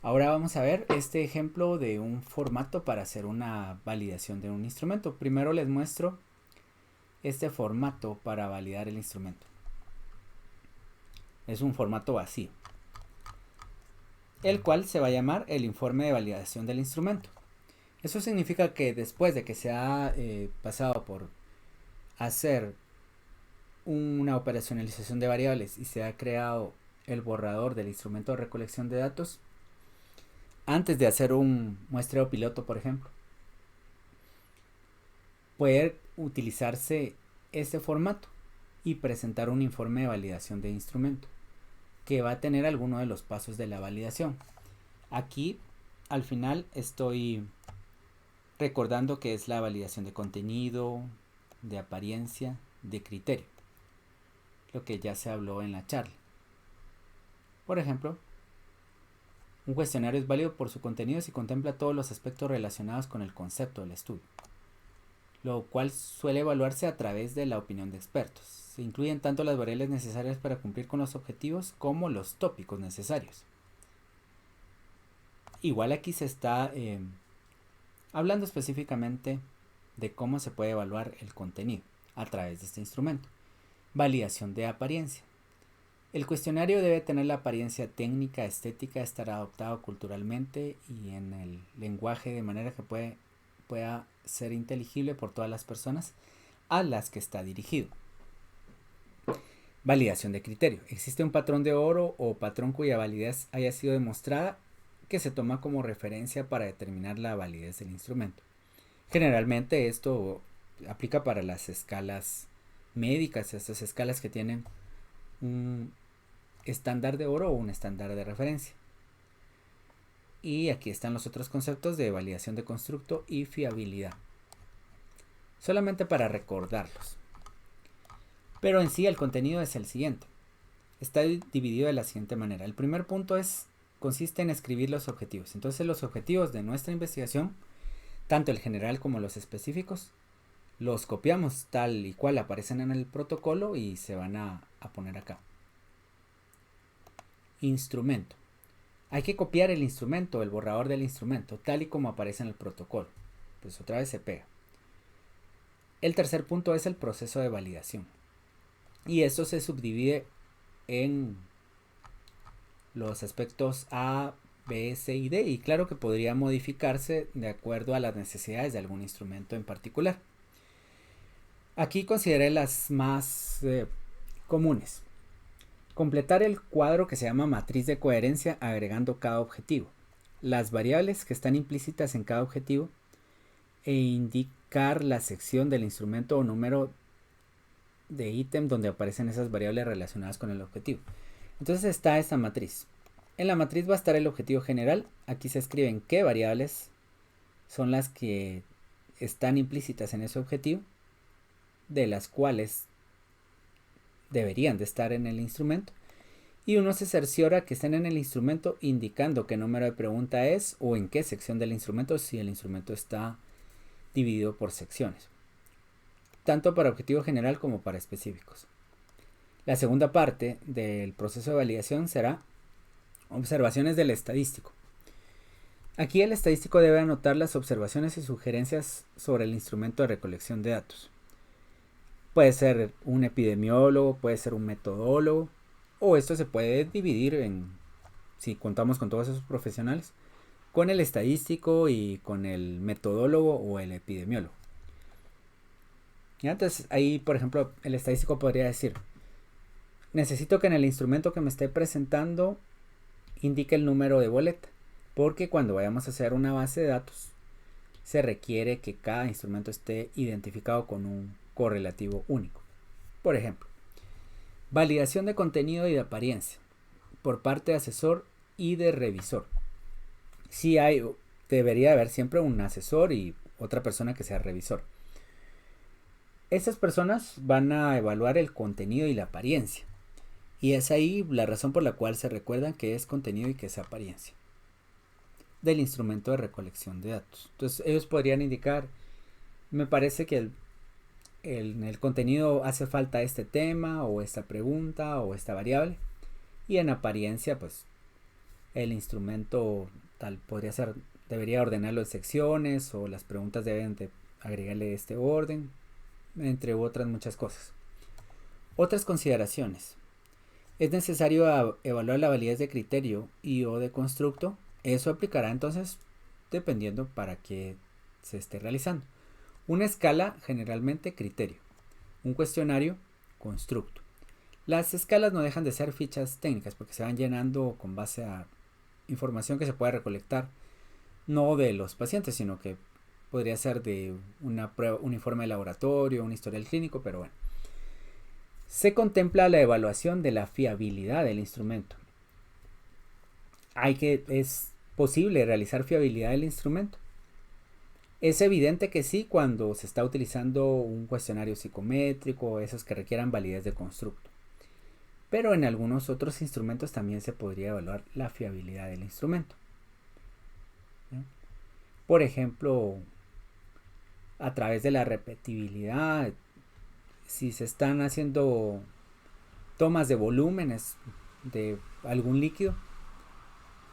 Ahora vamos a ver este ejemplo de un formato para hacer una validación de un instrumento. Primero les muestro este formato para validar el instrumento. Es un formato vacío, el cual se va a llamar el informe de validación del instrumento. Eso significa que después de que se ha pasado por hacer una operacionalización de variables y se ha creado el borrador del instrumento de recolección de datos, antes de hacer un muestreo piloto, por ejemplo, puede utilizarse este formato y presentar un informe de validación de instrumento que va a tener alguno de los pasos de la validación. Aquí al final estoy recordando que es la validación de contenido, de apariencia, de criterio, lo que ya se habló en la charla. Por ejemplo, un cuestionario es válido por su contenido si contempla todos los aspectos relacionados con el concepto del estudio, lo cual suele evaluarse a través de la opinión de expertos. Se incluyen tanto las variables necesarias para cumplir con los objetivos como los tópicos necesarios. Igual aquí se está hablando específicamente de cómo se puede evaluar el contenido a través de este instrumento. Validación de apariencia. El cuestionario debe tener la apariencia técnica, estética, estar adoptado culturalmente y en el lenguaje de manera que pueda ser inteligible por todas las personas a las que está dirigido. Validación de criterio. Existe un patrón de oro o patrón cuya validez haya sido demostrada que se toma como referencia para determinar la validez del instrumento. Generalmente esto aplica para las escalas médicas, estas escalas que tienen un estándar de oro o un estándar de referencia. Y aquí están los otros conceptos de validación de constructo y fiabilidad. Solamente para recordarlos. Pero en sí el contenido es el siguiente. Está dividido de la siguiente manera. El primer punto consiste en escribir los objetivos. Entonces los objetivos de nuestra investigación, tanto el general como los específicos, los copiamos tal y cual aparecen en el protocolo y se van a poner acá. Instrumento. Hay que copiar el instrumento, el borrador del instrumento, tal y como aparece en el protocolo. Pues otra vez se pega. El tercer punto es el proceso de validación. Y esto se subdivide en los aspectos A, B, C y D. Y claro que podría modificarse de acuerdo a las necesidades de algún instrumento en particular. Aquí consideré las más comunes. Completar el cuadro que se llama matriz de coherencia agregando cada objetivo, las variables que están implícitas en cada objetivo e indicar la sección del instrumento o número de ítem donde aparecen esas variables relacionadas con el objetivo. Entonces está esta matriz. En la matriz va a estar el objetivo general. Aquí se escriben qué variables son las que están implícitas en ese objetivo, de las cuales deberían de estar en el instrumento, y uno se cerciora que estén en el instrumento indicando qué número de pregunta es o en qué sección del instrumento, si el instrumento está dividido por secciones, tanto para objetivo general como para específicos. La segunda parte del proceso de validación será observaciones del estadístico. Aquí el estadístico debe anotar las observaciones y sugerencias sobre el instrumento de recolección de datos. Puede ser un epidemiólogo, puede ser un metodólogo, o esto se puede dividir en, si contamos con todos esos profesionales, con el estadístico y con el metodólogo o el epidemiólogo. ¿Ya? Entonces ahí, por ejemplo, el estadístico podría decir, necesito que en el instrumento que me esté presentando indique el número de boleta, porque cuando vayamos a hacer una base de datos se requiere que cada instrumento esté identificado con un correlativo único. Por ejemplo, validación de contenido y de apariencia por parte de asesor y de revisor. Sí debería haber siempre un asesor y otra persona que sea revisor. Estas personas van a evaluar el contenido y la apariencia. Y es ahí la razón por la cual se recuerdan que es contenido y que es apariencia del instrumento de recolección de datos. Entonces ellos podrían indicar, me parece que en el contenido hace falta este tema o esta pregunta o esta variable, y en apariencia pues el instrumento debería ordenarlo en secciones, o las preguntas deben de agregarle este orden, entre otras muchas cosas. Otras consideraciones. Es necesario evaluar la validez de criterio y o de constructo. Eso aplicará entonces dependiendo para qué se esté realizando. Una escala, generalmente criterio. Un cuestionario, constructo. Las escalas no dejan de ser fichas técnicas porque se van llenando con base a información que se puede recolectar, no de los pacientes, sino que podría ser de una prueba, un informe de laboratorio, un historial clínico, pero bueno. Se contempla la evaluación de la fiabilidad del instrumento. ¿Es posible realizar fiabilidad del instrumento? Es evidente que sí cuando se está utilizando un cuestionario psicométrico, esos que requieran validez de constructo. Pero en algunos otros instrumentos también se podría evaluar la fiabilidad del instrumento. Por ejemplo, a través de la repetibilidad, si se están haciendo tomas de volúmenes de algún líquido,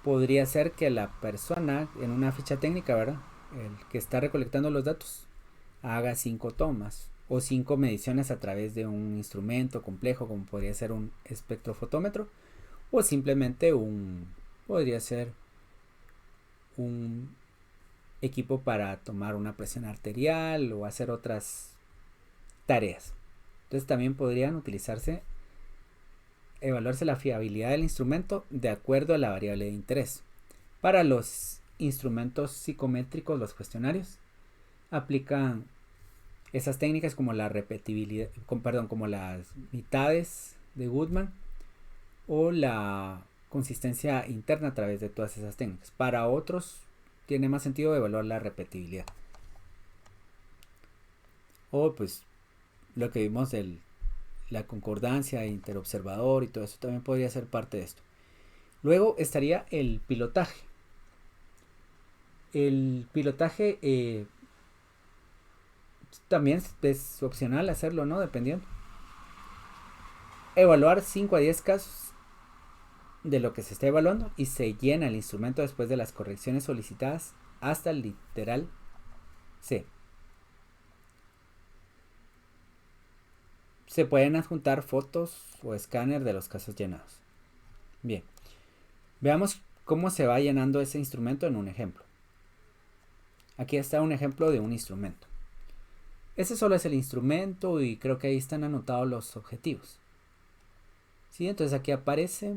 podría ser que la persona en una ficha técnica, ¿verdad?, el que está recolectando los datos, haga 5 tomas o 5 mediciones a través de un instrumento complejo como podría ser un espectrofotómetro, o simplemente podría ser un equipo para tomar una presión arterial o hacer otras tareas. Entonces también podrían evaluarse la fiabilidad del instrumento de acuerdo a la variable de interés. Para los instrumentos psicométricos, los cuestionarios, aplican esas técnicas como la repetibilidad, como las mitades de Goodman o la consistencia interna a través de todas esas técnicas. Para otros tiene más sentido evaluar la repetibilidad. O pues lo que vimos de la concordancia interobservador y todo eso también podría ser parte de esto. Luego estaría el pilotaje. El pilotaje también es opcional hacerlo, ¿no? Dependiendo. Evaluar 5 a 10 casos de lo que se está evaluando y se llena el instrumento después de las correcciones solicitadas hasta el literal C. Se pueden adjuntar fotos o escáner de los casos llenados. Bien, veamos cómo se va llenando ese instrumento en un ejemplo. Aquí está un ejemplo de un instrumento. Ese solo es el instrumento y creo que ahí están anotados los objetivos. ¿Sí? Entonces aquí aparece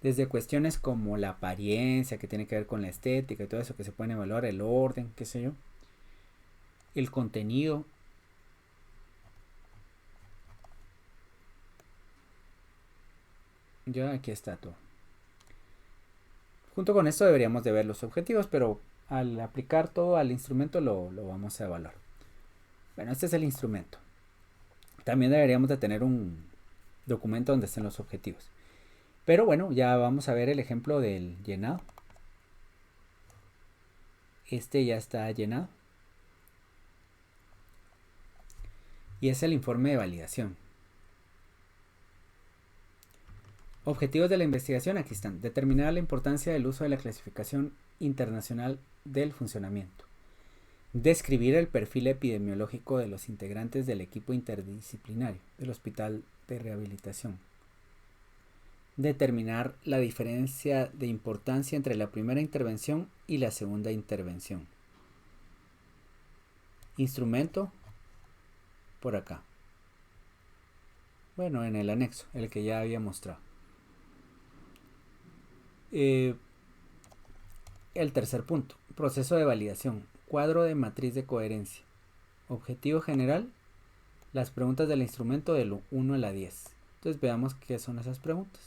desde cuestiones como la apariencia, que tiene que ver con la estética y todo eso, que se pueden evaluar, el orden, qué sé yo, el contenido, ya aquí está todo. Junto con esto deberíamos de ver los objetivos, pero al aplicar todo al instrumento lo vamos a evaluar. Bueno, este es el instrumento. También deberíamos de tener un documento donde estén los objetivos. Pero bueno, ya vamos a ver el ejemplo del llenado. Este ya está llenado. Y es el informe de validación. Objetivos de la investigación, aquí están. Determinar la importancia del uso de la clasificación internacional del funcionamiento. Describir el perfil epidemiológico de los integrantes del equipo interdisciplinario del Hospital de Rehabilitación. Determinar la diferencia de importancia entre la primera intervención y la segunda intervención. Instrumento, por acá. Bueno, en el anexo, el que ya había mostrado. El tercer punto, proceso de validación, cuadro de matriz de coherencia. Objetivo general, las preguntas del instrumento del 1 a la 10. Entonces veamos qué son esas preguntas.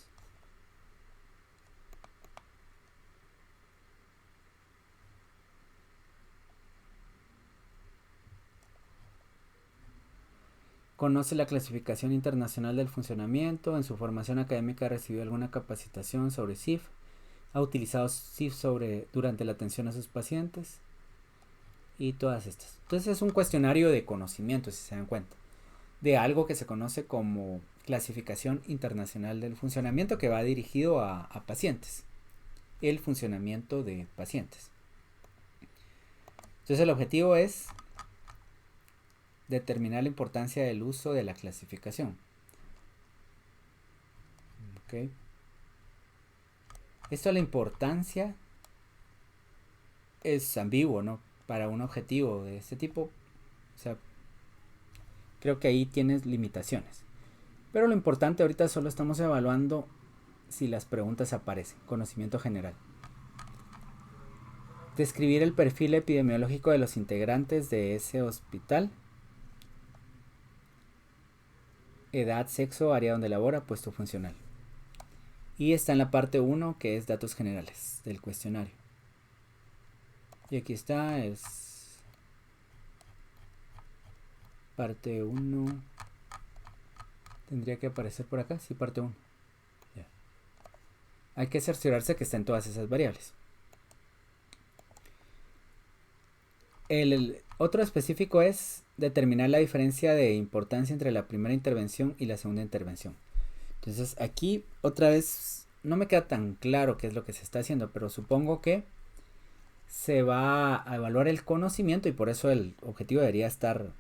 Conoce la clasificación internacional del funcionamiento. En su formación académica recibió alguna capacitación sobre CIF. Ha utilizado CIF durante la atención a sus pacientes. Y todas estas. Entonces es un cuestionario de conocimiento, si se dan cuenta. De algo que se conoce como clasificación internacional del funcionamiento que va dirigido a pacientes. El funcionamiento de pacientes. Entonces el objetivo es determinar la importancia del uso de la clasificación. Okay. Esto de la importancia es ambiguo, ¿no? Para un objetivo de este tipo, o sea, creo que ahí tienes limitaciones. Pero lo importante ahorita solo estamos evaluando si las preguntas aparecen, conocimiento general. Describir el perfil epidemiológico de los integrantes de ese hospital. Edad, sexo, área donde labora, puesto funcional. Y está en la parte 1, que es datos generales del cuestionario. Y aquí está, es parte 1. Tendría que aparecer por acá, sí, parte 1. Ya. Hay que cerciorarse que estén todas esas variables. El otro específico es determinar la diferencia de importancia entre la primera intervención y la segunda intervención. Entonces aquí otra vez no me queda tan claro qué es lo que se está haciendo, pero supongo que se va a evaluar el conocimiento y por eso el objetivo debería estar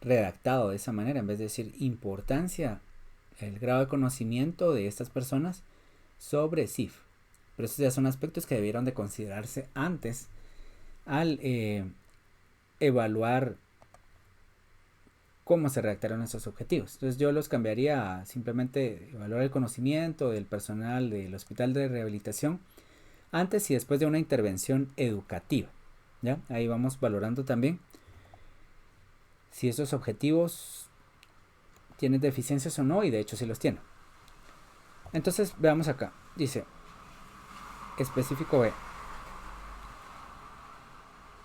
redactado de esa manera, en vez de decir importancia, el grado de conocimiento de estas personas sobre CIF. Pero esos ya son aspectos que debieron de considerarse antes al evaluar cómo se redactaron esos objetivos. Entonces yo los cambiaría a simplemente evaluar el conocimiento del personal del hospital de rehabilitación antes y después de una intervención educativa. ¿Ya? Ahí vamos valorando también si esos objetivos tienen deficiencias o no, y de hecho sí los tienen. Entonces veamos acá. Dice, específico B.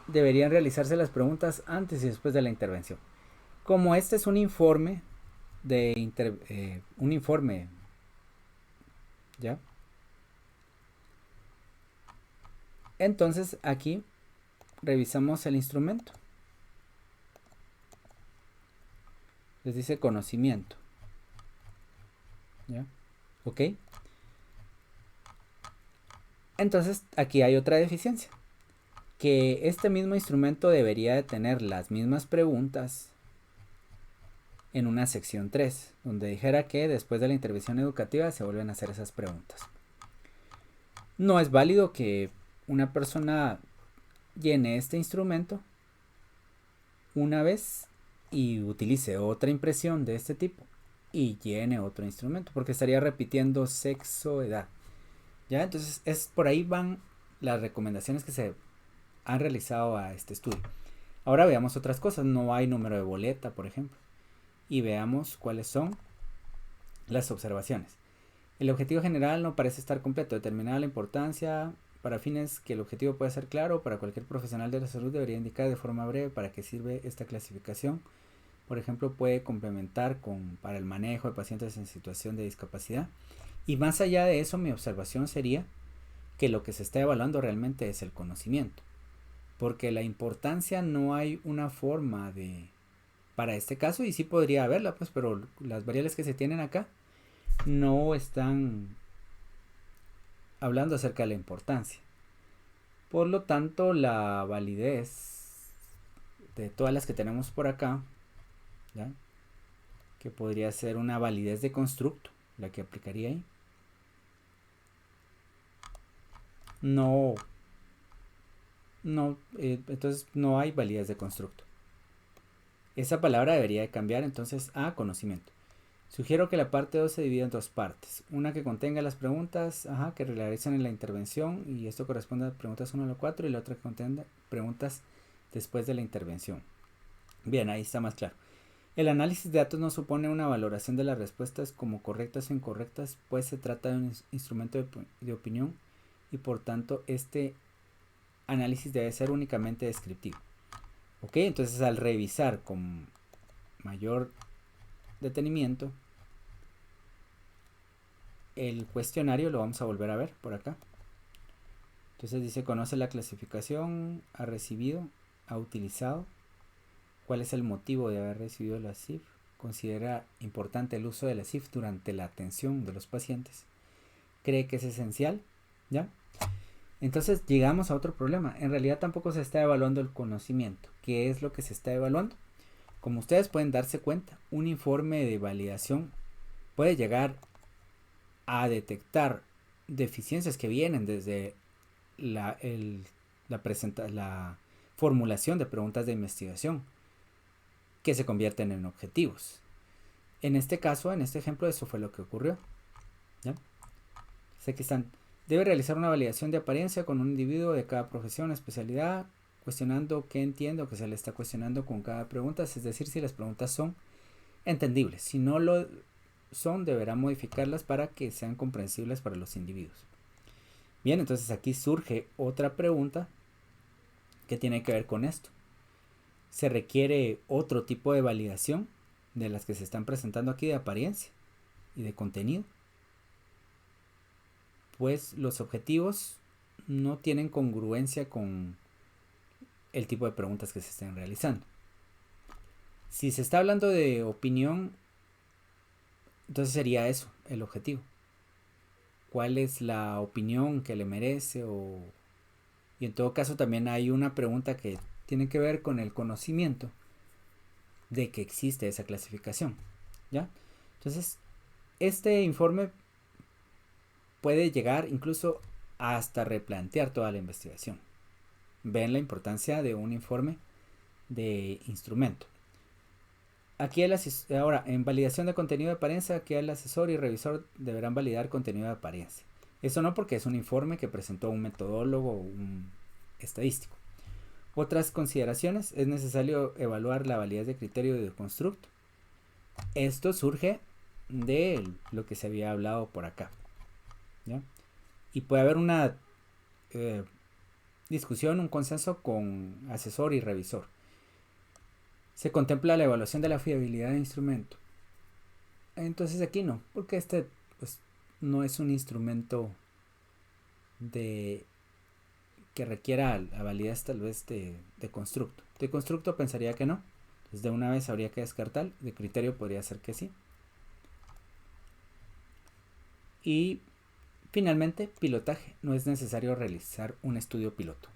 Deberían realizarse las preguntas antes y después de la intervención. Como este es un informe un informe, ¿ya? Entonces aquí revisamos el instrumento. Les dice conocimiento, ¿ya? ¿Ok? Entonces aquí hay otra deficiencia, que este mismo instrumento debería de tener las mismas preguntas en una sección 3, donde dijera que después de la intervención educativa se vuelven a hacer esas preguntas. No es válido que una persona llene este instrumento una vez y utilice otra impresión de este tipo y llene otro instrumento, porque estaría repitiendo sexo, edad. ¿Ya? Entonces por ahí van las recomendaciones que se han realizado a este estudio. Ahora veamos otras cosas. No hay número de boleta, por ejemplo. Y veamos cuáles son las observaciones. El objetivo general no parece estar completo. Determinada la importancia para fines que el objetivo pueda ser claro, para cualquier profesional de la salud debería indicar de forma breve para qué sirve esta clasificación. Por ejemplo, puede complementar para el manejo de pacientes en situación de discapacidad. Y más allá de eso, mi observación sería que lo que se está evaluando realmente es el conocimiento. Porque la importancia no hay una forma para este caso, y sí podría haberla, pues, pero las variables que se tienen acá no están hablando acerca de la importancia. Por lo tanto, la validez de todas las que tenemos por acá, ¿ya? Que podría ser una validez de constructo, la que aplicaría ahí, entonces no hay validez de constructo. Esa palabra debería de cambiar entonces a conocimiento. Sugiero que la parte 2 se divida en dos partes. Una que contenga las preguntas que realizan en la intervención, y esto corresponde a preguntas 1 a 4, y la otra que contenga preguntas después de la intervención. Bien, ahí está más claro. El análisis de datos no supone una valoración de las respuestas como correctas o incorrectas, pues se trata de un instrumento de opinión y por tanto este análisis debe ser únicamente descriptivo. Ok, entonces al revisar con mayor detenimiento el cuestionario, lo vamos a volver a ver por acá. Entonces dice, conoce la clasificación, ha recibido, ha utilizado, cuál es el motivo de haber recibido la CIF, considera importante el uso de la CIF durante la atención de los pacientes, cree que es esencial, ¿ya? Entonces llegamos a otro problema. En realidad tampoco se está evaluando el conocimiento. ¿Qué es lo que se está evaluando? Como ustedes pueden darse cuenta, un informe de validación puede llegar a detectar deficiencias que vienen desde la formulación de preguntas de investigación que se convierten en objetivos. En este caso, en este ejemplo, eso fue lo que ocurrió, ¿ya? Sé que debe realizar una validación de apariencia con un individuo de cada profesión, especialidad, cuestionando qué entiende o que se le está cuestionando con cada pregunta, es decir, si las preguntas son entendibles. Si no lo son, deberá modificarlas para que sean comprensibles para los individuos. Bien, entonces aquí surge otra pregunta que tiene que ver con esto. ¿Se requiere otro tipo de validación de las que se están presentando aquí de apariencia y de contenido? Pues los objetivos no tienen congruencia con el tipo de preguntas que se estén realizando. Si se está hablando de opinión, entonces sería eso, el objetivo. ¿Cuál es la opinión que le merece? Y en todo caso también hay una pregunta que tiene que ver con el conocimiento de que existe esa clasificación, ¿ya? Entonces, este informe puede llegar incluso hasta replantear toda la investigación. Ven la importancia de un informe de instrumento. Aquí ahora, en validación de contenido de apariencia, aquí el asesor y revisor deberán validar contenido de apariencia. Eso no, porque es un informe que presentó un metodólogo o un estadístico. Otras consideraciones: es necesario evaluar la validez de criterio y de constructo. Esto surge de lo que se había hablado por acá, ¿ya? Y puede haber una discusión, un consenso con asesor y revisor. Se contempla la evaluación de la fiabilidad del instrumento. Entonces aquí no, porque este pues no es un instrumento que requiera la validez tal vez de constructo. De constructo pensaría que no. Entonces de una vez habría que descartar. De criterio podría ser que sí. Y finalmente, pilotaje. No es necesario realizar un estudio piloto.